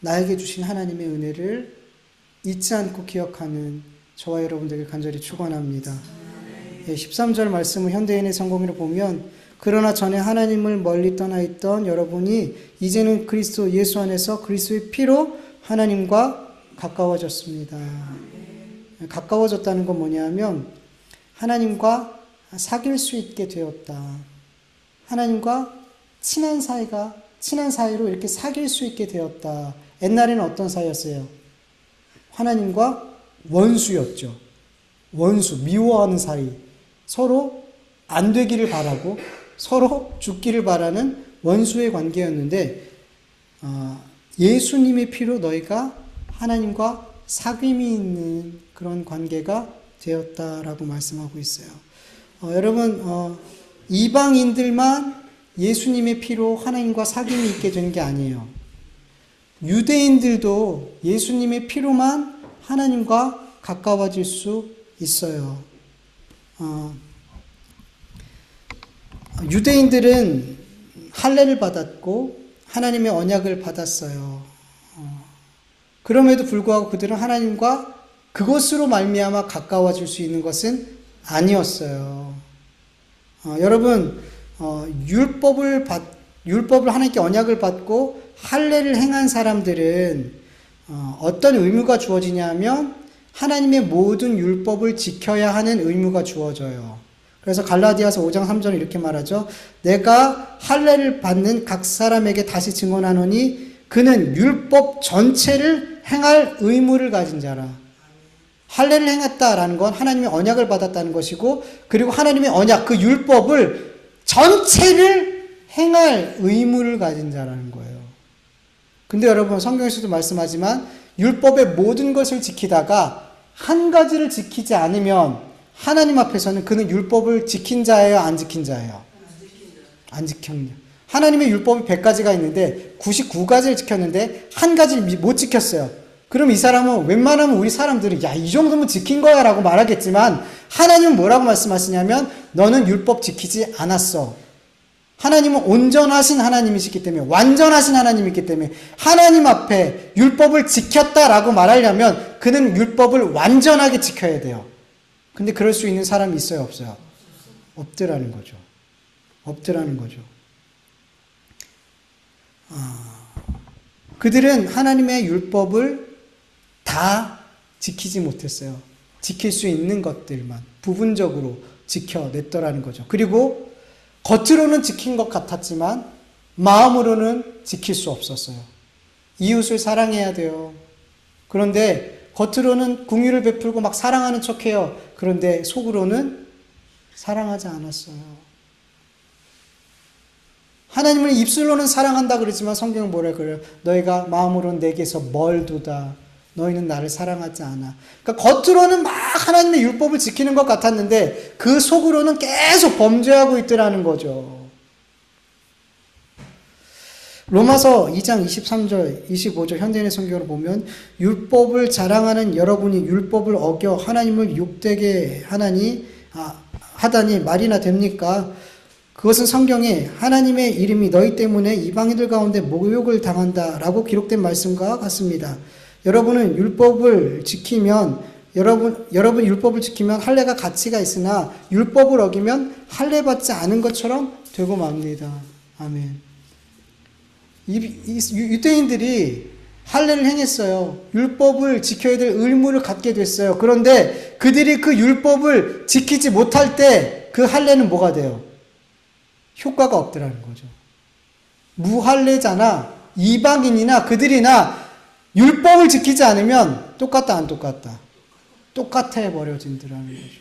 나에게 주신 하나님의 은혜를 잊지 않고 기억하는 저와 여러분들에게 간절히 축원합니다. 13절 말씀을 현대인의 성공으로 보면 그러나 전에 하나님을 멀리 떠나 있던 여러분이 이제는 그리스도 예수 안에서 그리스도의 피로 하나님과 가까워졌습니다. 가까워졌다는 건 뭐냐면 하나님과 사귈 수 있게 되었다. 하나님과 친한 사이로 이렇게 사귈 수 있게 되었다. 옛날에는 어떤 사이였어요? 하나님과 원수였죠. 원수, 미워하는 사이. 서로 안 되기를 바라고 서로 죽기를 바라는 원수의 관계였는데 예수님의 피로 너희가 하나님과 사귐이 있는 그런 관계가 되었다라고 말씀하고 있어요. 여러분 이방인들만 예수님의 피로 하나님과 사귐이 있게 되는 게 아니에요. 유대인들도 예수님의 피로만 하나님과 가까워질 수 있어요. 유대인들은 할례를 받았고 하나님의 언약을 받았어요. 그럼에도 불구하고 그들은 하나님과 그것으로 말미암아 가까워질 수 있는 것은 아니었어요. 여러분 율법을 하나님께 언약을 받고 할례를 행한 사람들은 어떤 의무가 주어지냐면 하나님의 모든 율법을 지켜야 하는 의무가 주어져요. 그래서 갈라디아서 5장 3절은 이렇게 말하죠. 내가 할례를 받는 각 사람에게 다시 증언하노니 그는 율법 전체를 행할 의무를 가진 자라. 할례를 행했다라는 건 하나님의 언약을 받았다는 것이고 그리고 하나님의 언약, 그 율법을 전체를 행할 의무를 가진 자라는 거예요. 근데 여러분 성경에서도 말씀하지만 율법의 모든 것을 지키다가 한 가지를 지키지 않으면 하나님 앞에서는 그는 율법을 지킨 자예요? 안 지킨 자예요? 안 지켰냐. 하나님의 율법이 100가지가 있는데 99가지를 지켰는데 한 가지를 못 지켰어요. 그럼 이 사람은 웬만하면 우리 사람들이 야, 이 정도면 지킨 거야 라고 말하겠지만 하나님은 뭐라고 말씀하시냐면 너는 율법 지키지 않았어. 하나님은 온전하신 하나님이시기 때문에, 완전하신 하나님이기 때문에 하나님 앞에 율법을 지켰다라고 말하려면 그는 율법을 완전하게 지켜야 돼요. 근데 그럴 수 있는 사람이 있어요, 없어요? 없더라는 거죠. 없더라는 거죠. 그들은 하나님의 율법을 다 지키지 못했어요. 지킬 수 있는 것들만 부분적으로 지켜냈더라는 거죠. 그리고 겉으로는 지킨 것 같았지만 마음으로는 지킬 수 없었어요. 이웃을 사랑해야 돼요. 그런데 겉으로는 긍휼을 베풀고 막 사랑하는 척해요. 그런데 속으로는 사랑하지 않았어요. 하나님을 입술로는 사랑한다 그러지만 성경은 뭐라 그래요? 너희가 마음으로는 내게서 멀도다. 너희는 나를 사랑하지 않아. 그러니까 겉으로는 막 하나님의 율법을 지키는 것 같았는데 그 속으로는 계속 범죄하고 있더라는 거죠. 로마서 2장 23절, 25절 현대인의 성경을 보면 율법을 자랑하는 여러분이 율법을 어겨 하나님을 욕되게 하다니 말이나 됩니까? 그것은 성경에 하나님의 이름이 너희 때문에 이방인들 가운데 모욕을 당한다라고 기록된 말씀과 같습니다. 여러분은 율법을 지키면 여러분 율법을 지키면 할례가 가치가 있으나 율법을 어기면 할례 받지 않은 것처럼 되고 맙니다. 아멘. 유대인들이 할례를 행했어요. 율법을 지켜야 될 의무를 갖게 됐어요. 그런데 그들이 그 율법을 지키지 못할 때 그 할례는 뭐가 돼요? 효과가 없더라는 거죠. 무할례자나 이방인이나 그들이나 율법을 지키지 않으면 똑같다 안 똑같다? 똑같아 버려진다는 거죠.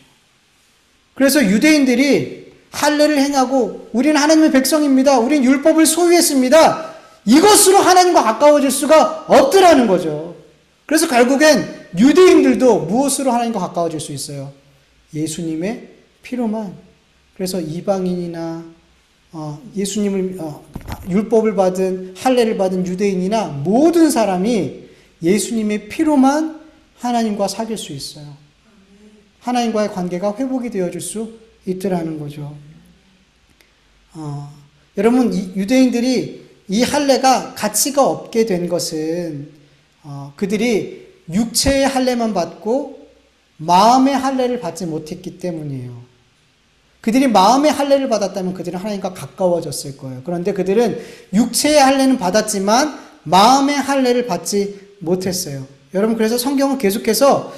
그래서 유대인들이 할례를 행하고 우리는 하나님의 백성입니다. 우리는 율법을 소유했습니다. 이것으로 하나님과 가까워질 수가 없더라는 거죠. 그래서 결국엔 유대인들도 무엇으로 하나님과 가까워질 수 있어요? 예수님의 피로만. 그래서 이방인이나 예수님을 율법을 받은 할례를 받은 유대인이나 모든 사람이 예수님의 피로만 하나님과 사귈 수 있어요. 하나님과의 관계가 회복이 되어질 수 있더라는 거죠. 여러분 유대인들이 이 할례가 가치가 없게 된 것은 그들이 육체의 할례만 받고 마음의 할례를 받지 못했기 때문이에요. 그들이 마음의 할례를 받았다면 그들은 하나님과 가까워졌을 거예요. 그런데 그들은 육체의 할례는 받았지만 마음의 할례를 받지 못했어요. 여러분 그래서 성경은 계속해서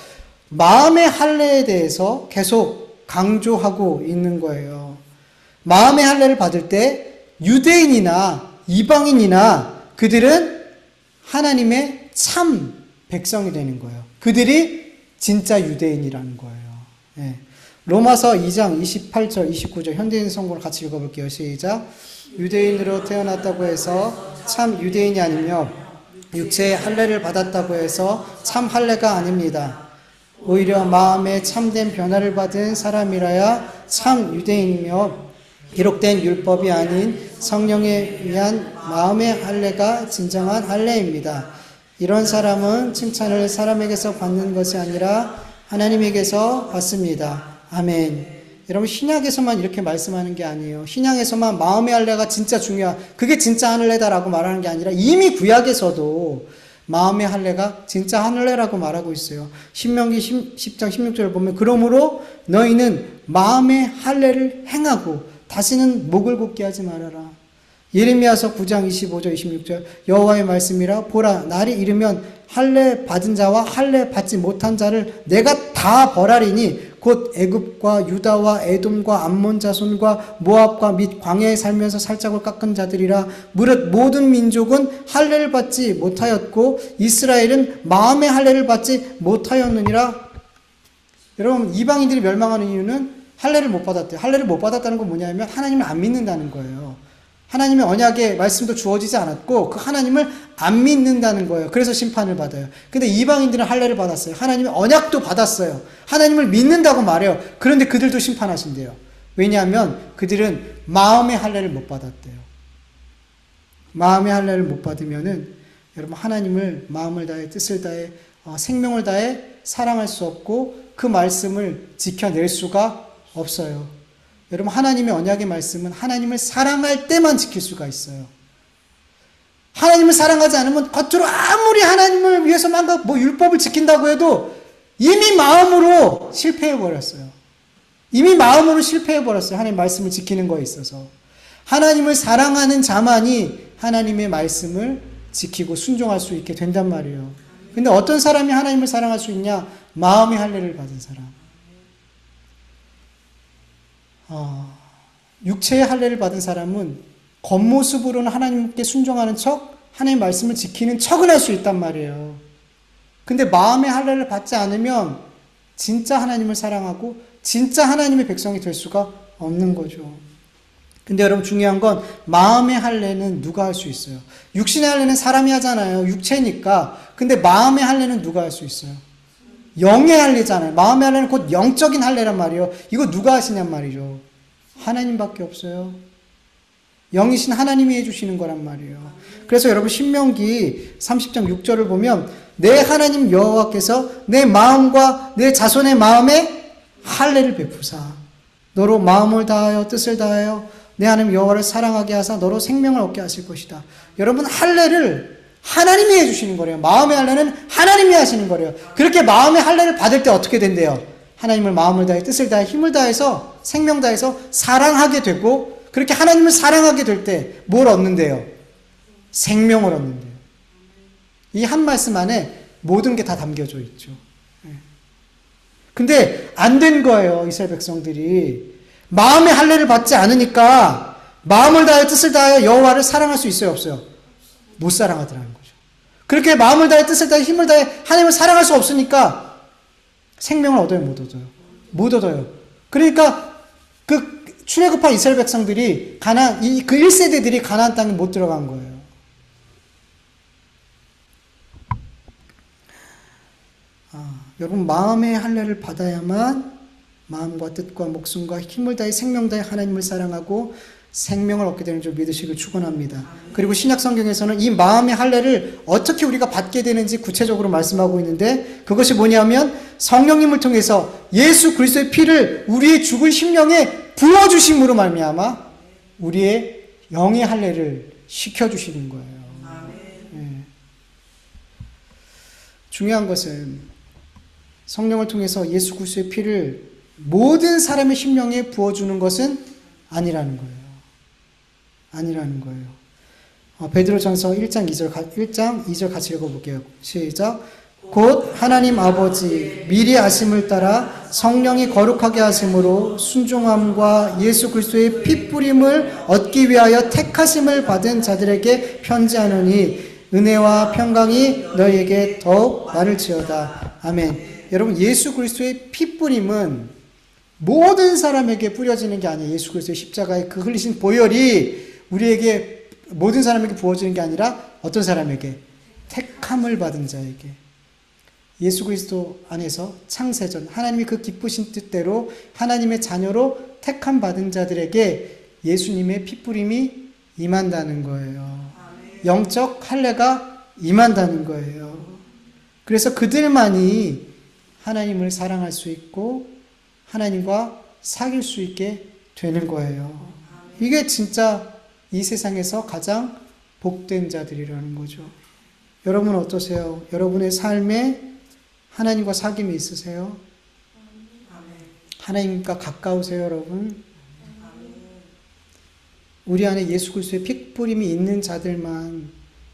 마음의 할례에 대해서 계속 강조하고 있는 거예요. 마음의 할례를 받을 때 유대인이나 이방인이나 그들은 하나님의 참 백성이 되는 거예요. 그들이 진짜 유대인이라는 거예요. 네. 로마서 2장 28절, 29절 현대인 성경을 같이 읽어볼게요. 시작. 유대인으로 태어났다고 해서 참 유대인이 아니며 육체의 할례를 받았다고 해서 참 할례가 아닙니다. 오히려 마음에 참된 변화를 받은 사람이라야 참 유대인이며 기록된 율법이 아닌 성령에 의한 마음의 할례가 진정한 할례입니다. 이런 사람은 칭찬을 사람에게서 받는 것이 아니라 하나님에게서 받습니다. 아멘. 여러분 신약에서만 이렇게 말씀하는 게 아니에요. 신약에서만 마음의 할례가 진짜 그게 진짜 할례다라고 말하는 게 아니라 이미 구약에서도 마음의 할례가 진짜 할례라고 말하고 있어요. 신명기 10장 16절을 보면 그러므로 너희는 마음의 할례를 행하고 다시는 목을 곧게 하지 말아라. 예레미야서 9장 25절 26절 여호와의 말씀이라 보라 날이 이르면 할례 받은 자와 할례 받지 못한 자를 내가 다 벌하리니 곧 애굽과 유다와 에돔과 암몬 자손과 모압과 및 광야에 살면서 살짝을 깎은 자들이라. 무릇 모든 민족은 할례를 받지 못하였고 이스라엘은 마음의 할례를 받지 못하였느니라. 여러분 이방인들이 멸망하는 이유는 할례를 못 받았대요. 할례를 못 받았다는 건 뭐냐면 하나님을 안 믿는다는 거예요. 하나님의 언약의 말씀도 주어지지 않았고 그 하나님을 안 믿는다는 거예요. 그래서 심판을 받아요. 근데 이방인들은 할례를 받았어요. 하나님의 언약도 받았어요. 하나님을 믿는다고 말해요. 그런데 그들도 심판하신대요. 왜냐하면 그들은 마음의 할례를 못 받았대요. 마음의 할례를 못 받으면은 여러분 하나님을 마음을 다해 뜻을 다해 생명을 다해 사랑할 수 없고 그 말씀을 지켜낼 수가 없어요. 여러분, 하나님의 언약의 말씀은 하나님을 사랑할 때만 지킬 수가 있어요. 하나님을 사랑하지 않으면 겉으로 아무리 하나님을 위해서 뭐 율법을 지킨다고 해도 이미 마음으로 실패해버렸어요. 이미 마음으로 실패해버렸어요. 하나님 말씀을 지키는 거에 있어서. 하나님을 사랑하는 자만이 하나님의 말씀을 지키고 순종할 수 있게 된단 말이에요. 근데 어떤 사람이 하나님을 사랑할 수 있냐? 마음의 할례를 받은 사람. 육체의 할례를 받은 사람은 겉모습으로는 하나님께 순종하는 척, 하나님의 말씀을 지키는 척은 할 수 있단 말이에요. 근데 마음의 할례를 받지 않으면 진짜 하나님을 사랑하고 진짜 하나님의 백성이 될 수가 없는 거죠. 근데 여러분, 중요한 건 마음의 할례는 누가 할 수 있어요? 육신의 할례는 사람이 하잖아요. 육체니까. 근데 마음의 할례는 누가 할 수 있어요? 영의 할례잖아요. 마음의 할례는 곧 영적인 할례란 말이에요. 이거 누가 하시냔 말이죠. 하나님밖에 없어요. 영이신 하나님이 해주시는 거란 말이에요. 그래서 여러분, 신명기 30장 6절을 보면 내 하나님 여호와께서 내 마음과 내 자손의 마음에 할례를 베푸사 너로 마음을 다하여 뜻을 다하여 내 하나님 여호와를 사랑하게 하사 너로 생명을 얻게 하실 것이다. 여러분, 할례를 하나님이 해주시는 거래요. 마음의 할례는 하나님이 하시는 거래요. 그렇게 마음의 할례를 받을 때 어떻게 된대요? 하나님을 마음을 다해 뜻을 다해 힘을 다해서 생명 다해서 사랑하게 되고, 그렇게 하나님을 사랑하게 될 때 뭘 얻는데요? 생명을 얻는데요. 이 한 말씀 안에 모든 게 다 담겨져 있죠. 근데 안 된 거예요. 이스라엘 백성들이 마음의 할례를 받지 않으니까 마음을 다해 뜻을 다하여 여호와를 사랑할 수 있어요, 없어요? 못 사랑하더라는 거죠. 그렇게 마음을 다해 뜻을 다해 힘을 다해 하나님을 사랑할 수 없으니까 생명을 얻어요, 못 얻어요? 못 얻어요. 그러니까 그 출애굽한 이스라엘 백성들이 그 1세대들이 가나안 땅에 못 들어간 거예요. 여러분, 마음의 할례를 받아야만 마음과 뜻과 목숨과 힘을 다해 생명 다해 하나님을 사랑하고 생명을 얻게 되는 줄 믿으시길 축원합니다. 그리고 신약 성경에서는 이 마음의 할례를 어떻게 우리가 받게 되는지 구체적으로 말씀하고 있는데, 그것이 뭐냐면 성령님을 통해서 예수 그리스도의 피를 우리의 죽은 심령에 부어주심으로 말미암아 우리의 영의 할례를 시켜주시는 거예요. 네. 중요한 것은 성령을 통해서 예수 그리스도의 피를 모든 사람의 심령에 부어주는 것은 아니라는 거예요. 아니라는 거예요. 베드로전서 1장 2절 같이 읽어볼게요. 시작. 곧 하나님 아버지 미리 아심을 따라 성령이 거룩하게 하심으로 순종함과 예수 그리스도의 피 뿌림을 얻기 위하여 택하심을 받은 자들에게 편지하노니 은혜와 평강이 너희에게 더욱 많을지어다. 아멘. 여러분, 예수 그리스도의 피 뿌림은 모든 사람에게 뿌려지는 게 아니에요. 예수 그리스도의 십자가의 그 흘리신 보혈이 우리에게 모든 사람에게 부어지는 게 아니라 어떤 사람에게? 택함을 받은 자에게. 예수 그리스도 안에서 창세전 하나님이 그 기쁘신 뜻대로 하나님의 자녀로 택함 받은 자들에게 예수님의 피뿌림이 임한다는 거예요. 영적 할례가 임한다는 거예요. 그래서 그들만이 하나님을 사랑할 수 있고 하나님과 사귈 수 있게 되는 거예요. 이게 진짜 이 세상에서 가장 복된 자들이라는 거죠. 여러분 어떠세요? 여러분의 삶에 하나님과 사귐이 있으세요? 하나님과 가까우세요, 여러분? 우리 안에 예수 그리스도의 핏뿌림이 있는 자들만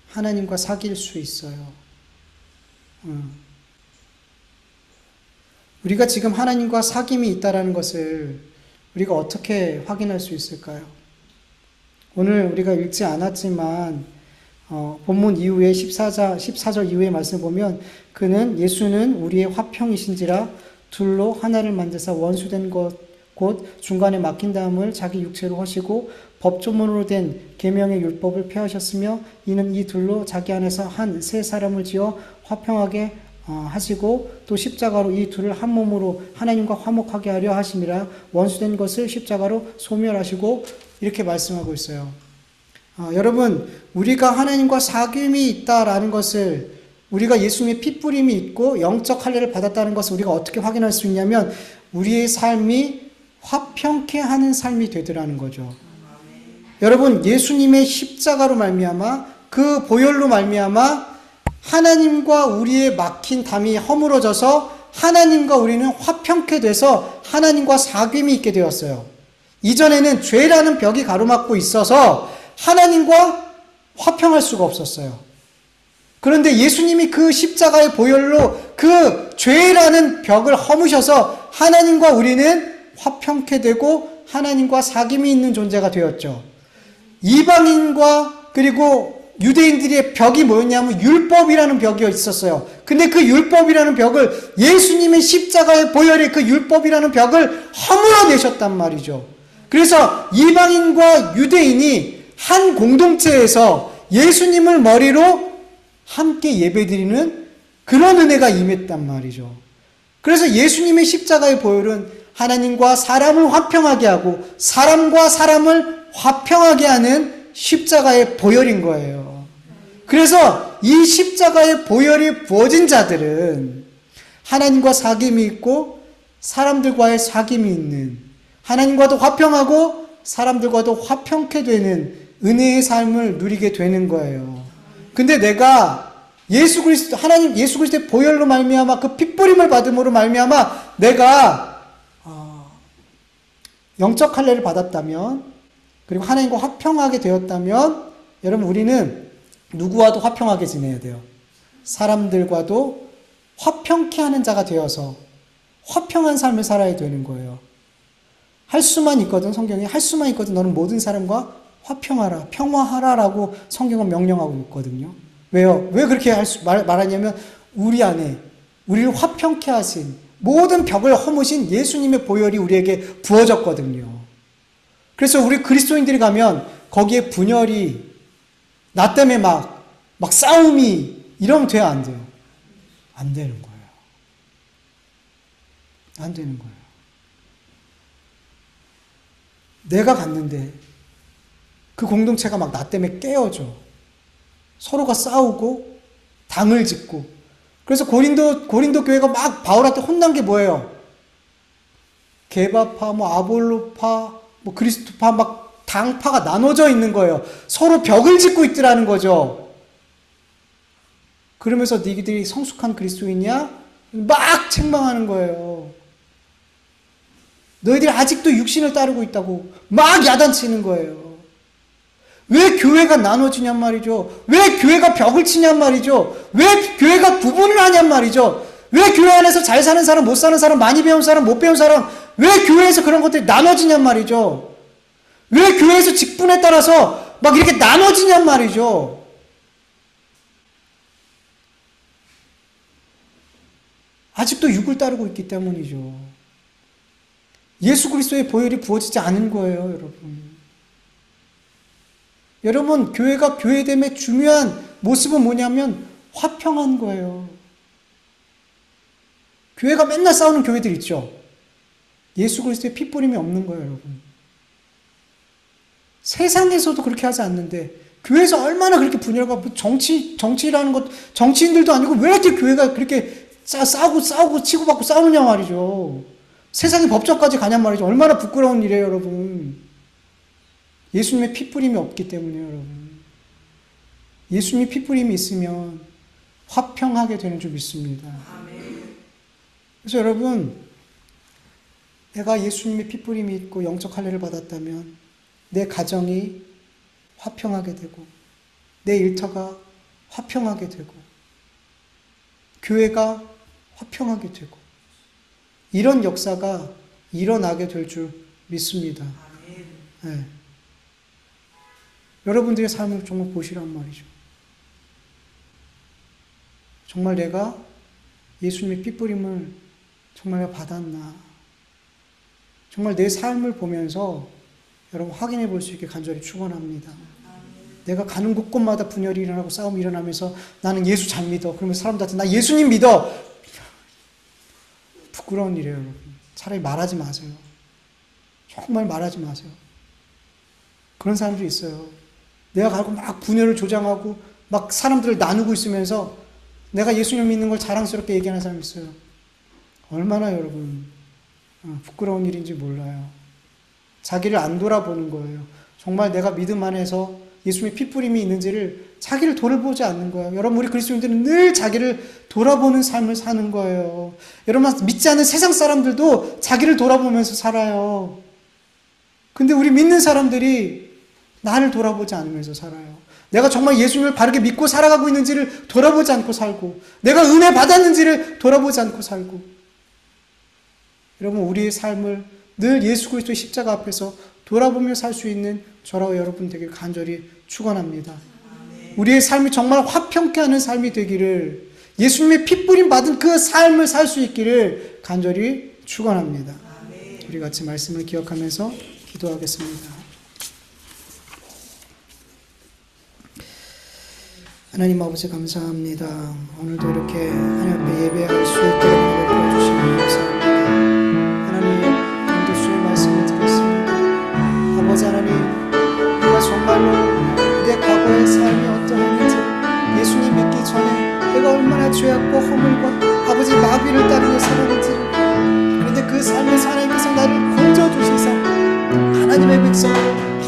하나님과 사귈 수 있어요. 우리가 지금 하나님과 사귐이 있다는 것을 우리가 어떻게 확인할 수 있을까요? 오늘 우리가 읽지 않았지만 본문 이후에 14절 이후의 말씀을 보면 그는 예수는 우리의 화평이신지라 둘로 하나를 만드사 원수된 것 곧 중간에 막힌 다음을 자기 육체로 하시고 법조문으로 된 계명의 율법을 폐하셨으며 이는 이 둘로 자기 안에서 한 세 사람을 지어 화평하게 하시고 또 십자가로 이 둘을 한 몸으로 하나님과 화목하게 하려 하심이라 원수된 것을 십자가로 소멸하시고 이렇게 말씀하고 있어요. 여러분, 우리가 하나님과 사귐이 있다라는 것을 우리가 예수님의 핏뿌림이 있고 영적 할례를 받았다는 것을 우리가 어떻게 확인할 수 있냐면 우리의 삶이 화평케 하는 삶이 되더라는 거죠. 여러분, 예수님의 십자가로 말미암아 그 보혈로 말미암아 하나님과 우리의 막힌 담이 허물어져서 하나님과 우리는 화평케 돼서 하나님과 사귐이 있게 되었어요. 이전에는 죄라는 벽이 가로막고 있어서 하나님과 화평할 수가 없었어요. 그런데 예수님이 그 십자가의 보혈로 그 죄라는 벽을 허무셔서 하나님과 우리는 화평케 되고 하나님과 사귐이 있는 존재가 되었죠. 이방인과 그리고 유대인들의 벽이 뭐였냐면 율법이라는 벽이 있었어요. 근데 그 율법이라는 벽을 예수님의 십자가의 보혈의 그 율법이라는 벽을 허물어내셨단 말이죠. 그래서 이방인과 유대인이 한 공동체에서 예수님을 머리로 함께 예배드리는 그런 은혜가 임했단 말이죠. 그래서 예수님의 십자가의 보혈은 하나님과 사람을 화평하게 하고 사람과 사람을 화평하게 하는 십자가의 보혈인 거예요. 그래서 이 십자가의 보혈이 부어진 자들은 하나님과 사귐이 있고 사람들과의 사귐이 있는, 하나님과도 화평하고 사람들과도 화평케 되는 은혜의 삶을 누리게 되는 거예요. 근데 내가 예수 그리스도의 보혈로 말미암아 그 핏부림을 받음으로 말미암아 내가 영적 할례를 받았다면, 그리고 하나님과 화평하게 되었다면, 여러분, 우리는 누구와도 화평하게 지내야 돼요. 사람들과도 화평케 하는 자가 되어서 화평한 삶을 살아야 되는 거예요. 할 수만 있거든, 성경에 할 수만 있거든 너는 모든 사람과 화평하라, 평화하라라고 성경은 명령하고 있거든요. 왜요? 왜 그렇게 말하냐면 우리 안에 우리를 화평케 하신, 모든 벽을 허무신 예수님의 보혈이 우리에게 부어졌거든요. 그래서 우리 그리스도인들이 가면 거기에 분열이, 나 때문에 막 싸움이 이러면 돼요, 안 돼요? 안 되는 거예요. 안 되는 거예요. 내가 갔는데 그 공동체가 막 나 때문에 깨어져. 서로가 싸우고 당을 짓고. 그래서 고린도 교회가 막 바울한테 혼난 게 뭐예요? 게바파, 아볼로파, 그리스도파, 막 당파가 나눠져 있는 거예요. 서로 벽을 짓고 있더라는 거죠. 그러면서 너희들이 성숙한 그리스도인이냐? 막 책망하는 거예요. 너희들이 아직도 육신을 따르고 있다고 막 야단치는 거예요. 왜 교회가 나눠지냔 말이죠. 왜 교회가 벽을 치냔 말이죠. 왜 교회가 구분을 하냔 말이죠. 왜 교회 안에서 잘 사는 사람, 못 사는 사람, 많이 배운 사람, 못 배운 사람, 왜 교회에서 그런 것들이 나눠지냔 말이죠. 왜 교회에서 직분에 따라서 막 이렇게 나눠지냔 말이죠. 아직도 육을 따르고 있기 때문이죠. 예수 그리스도의 보혈이 부어지지 않은 거예요, 여러분. 여러분, 교회가 교회됨의 중요한 모습은 뭐냐면 화평한 거예요. 교회가 맨날 싸우는 교회들 있죠. 예수 그리스도의 핏부림이 없는 거예요, 여러분. 세상에서도 그렇게 하지 않는데 교회에서 얼마나 그렇게 분열과 정치라는 것, 정치인들도 아니고 왜 이렇게 교회가 그렇게 싸우고 치고받고 싸우냐 말이죠. 세상의 법정까지 가냔 말이죠. 얼마나 부끄러운 일이에요, 여러분. 예수님의 핏부림이 없기 때문에요, 여러분. 예수님의 핏부림이 있으면 화평하게 되는 줄 믿습니다. 그래서 여러분, 내가 예수님의 핏부림이 있고 영적 할례를 받았다면 내 가정이 화평하게 되고 내 일터가 화평하게 되고 교회가 화평하게 되고 이런 역사가 일어나게 될 줄 믿습니다. 네. 여러분들의 삶을 정말 보시란 말이죠. 정말 내가 예수님의 핏부림을 정말 내가 받았나. 정말 내 삶을 보면서 여러분 확인해 볼 수 있게 간절히 축원합니다. 내가 가는 곳곳마다 분열이 일어나고 싸움이 일어나면서 나는 예수 잘 믿어. 그러면 사람들한테 나 예수님 믿어. 부끄러운 일이에요, 여러분. 차라리 말하지 마세요. 정말 말하지 마세요. 그런 사람들이 있어요. 내가 가고 막 분열을 조장하고 막 사람들을 나누고 있으면서 내가 예수님 믿는 걸 자랑스럽게 얘기하는 사람이 있어요. 얼마나 여러분 부끄러운 일인지 몰라요. 자기를 안 돌아보는 거예요. 정말 내가 믿음 안에서 예수님의 피뿌림이 있는지를 자기를 돌아보지 않는 거예요. 여러분, 우리 그리스도인들은 늘 자기를 돌아보는 삶을 사는 거예요. 여러분, 믿지 않는 세상 사람들도 자기를 돌아보면서 살아요. 근데 우리 믿는 사람들이 나를 돌아보지 않으면서 살아요. 내가 정말 예수님을 바르게 믿고 살아가고 있는지를 돌아보지 않고 살고, 내가 은혜 받았는지를 돌아보지 않고 살고. 여러분, 우리의 삶을 늘 예수 그리스도의 십자가 앞에서 돌아보며 살 수 있는 저라고 여러분 되길 간절히 축원합니다. 우리의 삶이 정말 화평케 하는 삶이 되기를, 예수님의 핏부림 받은 그 삶을 살 수 있기를 간절히 축원합니다. 우리 같이 말씀을 기억하면서 기도하겠습니다. 하나님 아버지 감사합니다. 오늘도 이렇게 하나님 앞에 예배할 수 있도록 도와주시고 감사합니다. 하나님, 오늘도 주의 말씀을 드렸습니다. 아버지 하나님, 내가 정말로 내 과거의 삶이 어떠했는지, 예수님 믿기 전에 내가 얼마나 죄악과 허물과 아버지 마귀를 따르며 살았는지를, 그런데 그 삶에서 하나님께서 나를 건져주시사 하나님의 백성,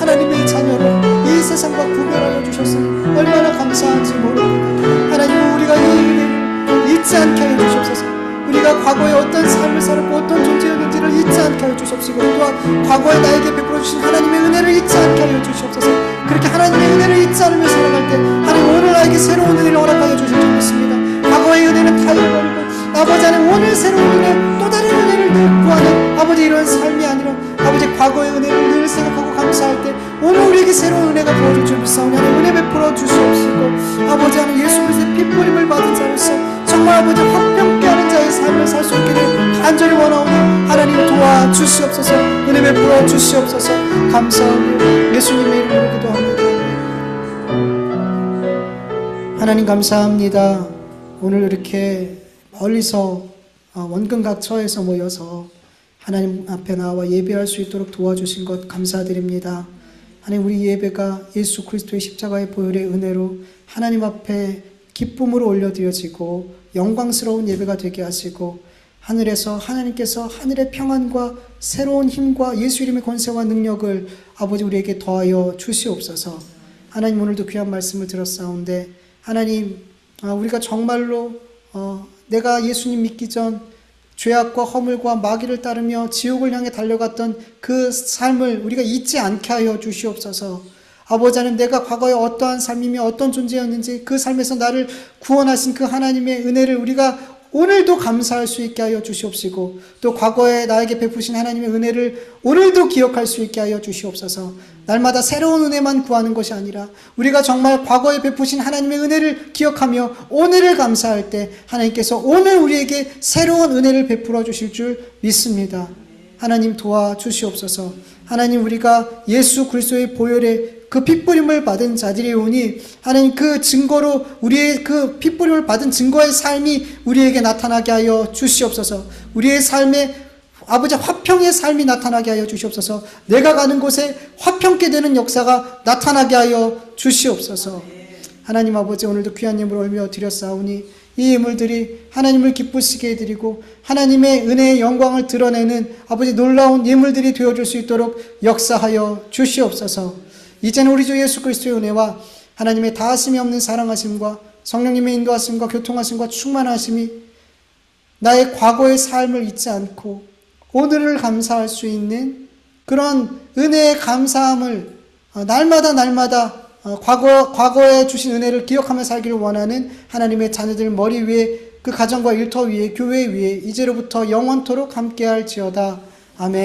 하나님의 자녀로 이 세상과 구별하여 주셨으니 얼마나 감사한지 모릅니다. 하나님, 우리가 이 은혜를 잊지 않게 하여 주시옵소서. 우리가 과거에 어떤 삶을 살았고 어떤 존재였는지를 잊지 않게 하여 주시옵시고, 또한 과거에 나에게 베풀어 주신 하나님의 은혜를 잊지 않게 하여 주시옵소서. 그렇게 하나님의 은혜를 잊지 않으며 살아갈 때 하나님 오늘 나에게 새로운 은혜를 허락하여 주실 줄 믿습니다. 과거의 은혜는 다 잃어버리고 아버지 하나님, 오늘 새로운 은혜, 또 다른 은혜를 늘 구하는 아버지 이런 삶이 아니라 아버지 과거의 은혜를 늘 생각하고 감사할 때 오늘 우리에게 새로운 은혜가 부어질 줄 믿사오니 하나님 은혜 베풀어 주시옵시고, 아버지 하나님 예수 그리스도의 핏부림을 받은 자로서 정말 아버지 화평케 하는 자의 삶을 살 수 있기를 간절히 원하오니 하나님 도와주시옵소서. 은혜 베풀어 주시옵소서. 감사하며 예수님의 이름으로 기도합니다. 하나님 감사합니다. 오늘 이렇게 멀리서 원근 각처에서 모여서 하나님 앞에 나와 예배할 수 있도록 도와주신 것 감사드립니다. 하나님, 우리 예배가 예수 그리스도의 십자가의 보혈의 은혜로 하나님 앞에 기쁨으로 올려드려지고 영광스러운 예배가 되게 하시고, 하늘에서 하나님께서 하늘의 평안과 새로운 힘과 예수 이름의 권세와 능력을 아버지 우리에게 더하여 주시옵소서. 하나님, 오늘도 귀한 말씀을 들었사온데 하나님, 우리가 정말로 내가 예수님 믿기 전 죄악과 허물과 마귀를 따르며 지옥을 향해 달려갔던 그 삶을 우리가 잊지 않게 하여 주시옵소서. 아버지 하나님, 내가 과거에 어떠한 삶이며 어떤 존재였는지 그 삶에서 나를 구원하신 그 하나님의 은혜를 우리가 오늘도 감사할 수 있게 하여 주시옵시고, 또 과거에 나에게 베푸신 하나님의 은혜를 오늘도 기억할 수 있게 하여 주시옵소서. 날마다 새로운 은혜만 구하는 것이 아니라 우리가 정말 과거에 베푸신 하나님의 은혜를 기억하며 오늘을 감사할 때 하나님께서 오늘 우리에게 새로운 은혜를 베풀어 주실 줄 믿습니다. 하나님 도와주시옵소서. 하나님, 우리가 예수 그리스도의 보혈에 그 핏부림을 받은 자들이오니 하나님, 그 증거로 우리의 그 핏부림을 받은 증거의 삶이 우리에게 나타나게 하여 주시옵소서. 우리의 삶에 아버지 화평의 삶이 나타나게 하여 주시옵소서. 내가 가는 곳에 화평케 되는 역사가 나타나게 하여 주시옵소서. 하나님 아버지, 오늘도 귀한 예물 올려 드렸사오니 이 예물들이 하나님을 기쁘시게 해드리고 하나님의 은혜의 영광을 드러내는 아버지 놀라운 예물들이 되어줄 수 있도록 역사하여 주시옵소서. 이제는 우리 주 예수 그리스도의 은혜와 하나님의 다하심이 없는 사랑하심과 성령님의 인도하심과 교통하심과 충만하심이 나의 과거의 삶을 잊지 않고 오늘을 감사할 수 있는 그런 은혜의 감사함을 날마다 과거에 주신 은혜를 기억하며 살기를 원하는 하나님의 자녀들 머리 위에, 그 가정과 일터 위에, 교회 위에 이제로부터 영원토록 함께할지어다. 아멘.